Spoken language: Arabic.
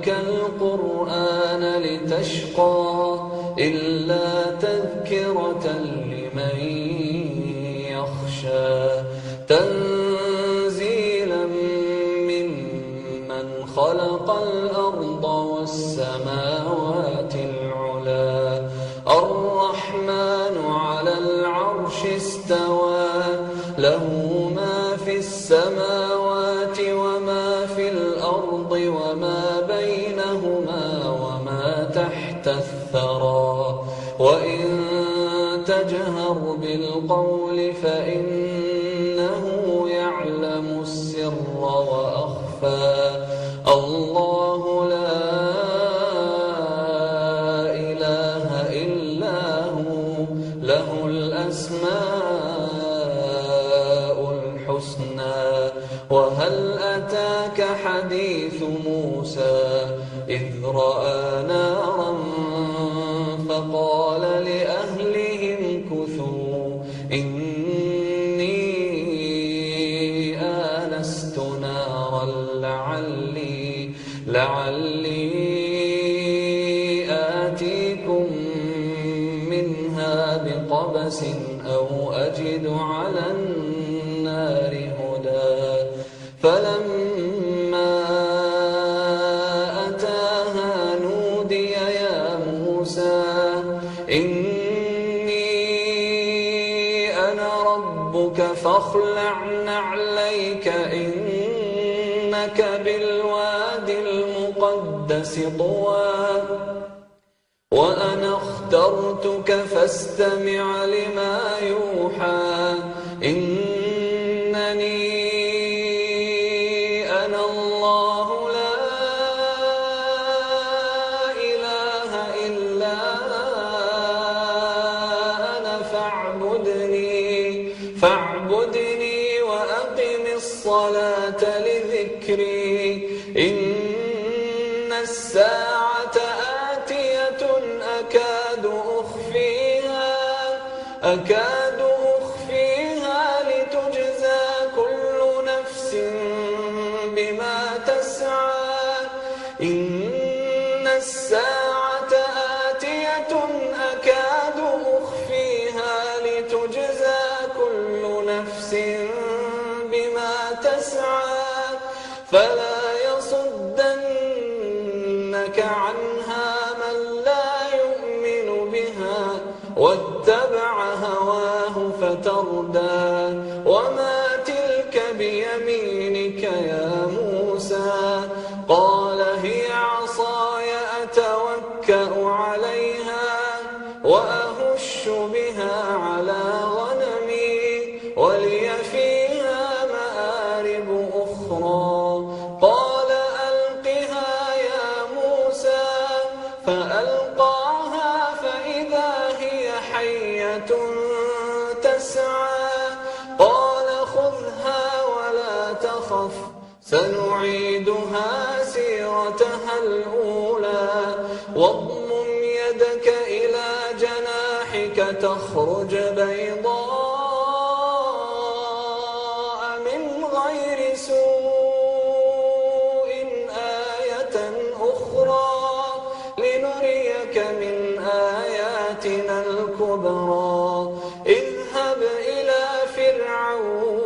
عليك القرآن لتشقى إلا تذكرة لمن يخشى تنزيلا ممن خلق الأرض والسماوات العلى الرحمن على العرش استوى له ما في السماوات وما في الأرض وما بينهما وما تحت الثرى وإن تجهر بالقول فإنه يعلم السر وأخفى الله لا إله إلا هو له الأسماء الحسنى وهل أتاك حديث موسى إذ رأى نارا فقال لأهلهم كثوا إني آنست نارا لعلي آتيكم منها بقبس أو أجد على النار هدى فلما أتاها نودي يا موسى إني أنا ربك فاخلع نعليك إنك بالوادي المقدس طوى وأنا اخترتك فاستمع لما يوحى إنني أنا الله لا إله إلا أنا فاعبدني وأقم الصلاة لذكري إن الساعة آتية أكاد أخفيها لتجزى كل نفس بما تسعى إن الساعة آتية أكاد أخفيها لتجزى كل نفس بما تسعى فلا يصدنك عنها من لا يؤمن بها واتبع هواه فتردى وما تلك بيمينك يا موسى قال هي عصاي أتوكأ عليها وأهش بها على غنمي ولي فيها مآرب أخرى قال ألقها يا موسى فألقاها فإذا هي حية تسعى قال خذها ولا تخف سنعيدها سيرتها الأولى واضمم يدك إلى جناحك تخرج بيضاء من غير سوء آية أخرى لنريك من آياتنا الكبرى اذهب إلى فرعون